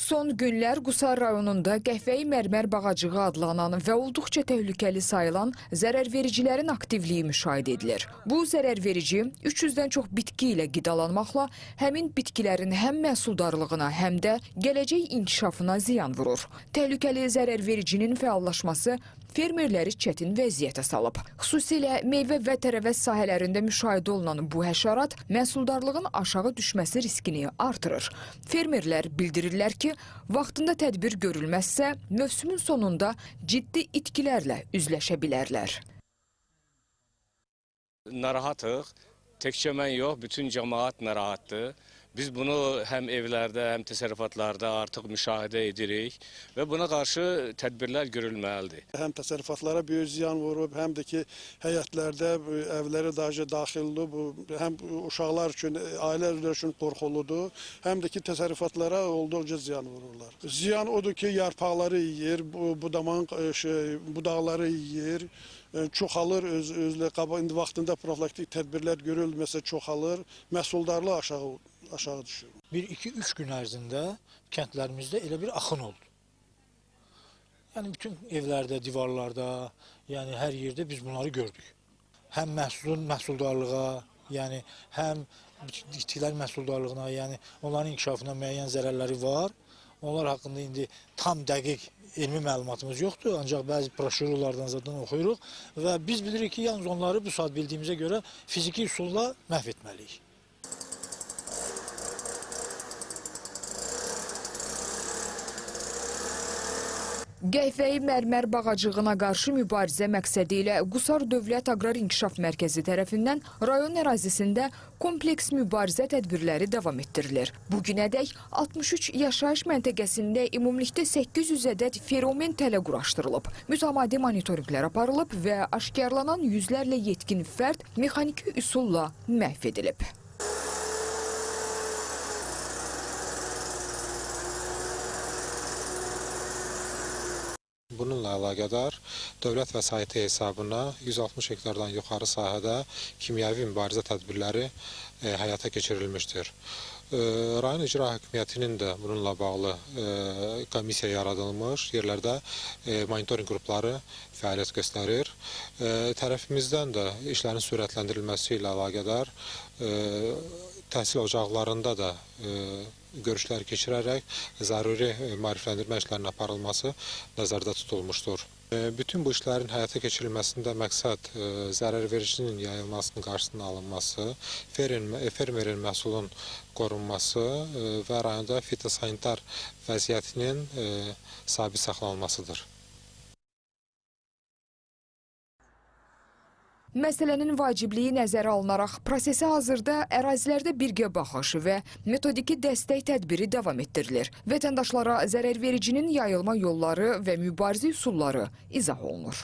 Son günlər Qusar rayonunda qəhvəyi mərmər bağacığı adlanan və olduqca təhlükəli sayılan zərərvericilərin aktivliyi müşahidə edilir. Bu zərərverici 300-dən çox bitki ilə qidalanmaqla həmin bitkilərin həm məhsuldarlığına, həm də gələcək inkişafına ziyan vurur. Təhlükəli zərərvericinin fəallaşması fermerləri çətin vəziyyətə salıb. Xüsusilə meyvə və tərəvəz sahələrində müşahidə olunan bu həşərat məhsuldarlığın aşağı düşməsi riskini artırır. Fermerlər bildirirlər ki, vaxtında tədbir görülməzsə, mövsümün sonunda ciddi itkilərlə üzləşə bilərlər. Narahatıq, təkcə mən yox, bütün cəmaət narahatdır. Biz bunu həm evlərdə, həm təsərrüfatlarda artıq müşahidə edirik və buna qarşı tədbirlər görülməlidir. Həm təsərrüfatlara böyük ziyan vurub, həm də ki, həyətlərdə evlərə daxildir, həm uşaqlar üçün, ailələr üçün qorxuludur, həm də ki, təsərrüfatlara olduqca ziyan vururlar. Ziyan odur ki, yarpaqları yeyir, budaqları yeyir, çoxalır, indi vaxtında profilaktik tədbirlər görülməsə çoxalır, məhsuldarlıq aşağı düşür. 1-2-3 gün ərzində kəndlərimizdə elə bir axın oldu. Yəni bütün evlərdə, divarlarda, yəni hər yerdə biz bunları gördük. Həm məhsuldarlığa, yəni həm bitkilər məhsuldarlığına, yəni onların inkişafına müəyyən zərərləri var. Onlar haqqında indi tam dəqiq elmi məlumatımız yoxdur, ancaq bəzi broşürlərdən zaten oxuyuruq və biz bilirik ki, yalnız onları bu saat bildiyimizə görə fiziki üsulla məhv etməliyik. Qəhvəyi mərmər bağacığına qarşı mübarizə məqsədi ilə Qusar Dövlət Aqrar İnkişaf Mərkəzi tərəfindən rayon ərazisində kompleks mübarizə tədbirləri davam etdirilir. Bugünədək 63 yaşayış məntəqəsində ümumilikdə 800 ədəd feromen tələ quraşdırılıb. Mütəmadi monitorinqlər aparılıb və aşkarlanan yüzlərlə yetkin fərd mexaniki üsulla məhv edilib. Bununla əlaqədar dövlət vəsaiti hesabına 160 hektardan yuxarı sahədə kimyəvi mübarizə tədbirləri həyata keçirilmişdir. Rayon İcra Hakimiyyətinin də bununla bağlı komissiya yaradılmış, yerlərdə monitoring qrupları fəaliyyət göstərir. Tərəfimizdən də işlərin sürətləndirilməsi ilə əlaqədar təhsil ocaqlarında da görüşlər keçirərək zəruri maarifləndirmə işlərinin aparılması nəzərdə tutulmuşdur. Bütün bu işlərin həyata keçirilməsində məqsəd zərərvericinin yayılmasının qarşısının alınması, fermerin məhsulun qorunması və rayonda fitosanitar vəziyyətinin sabit saxlanılmasıdır. Məsələnin vacibliyi nəzərə alınaraq prosesə hazırda ərazilərdə birgə baxış və metodiki dəstək tədbiri davam etdirilir. Vətəndaşlara zərərvericinin yayılma yolları və mübarizə üsulları izah olunur.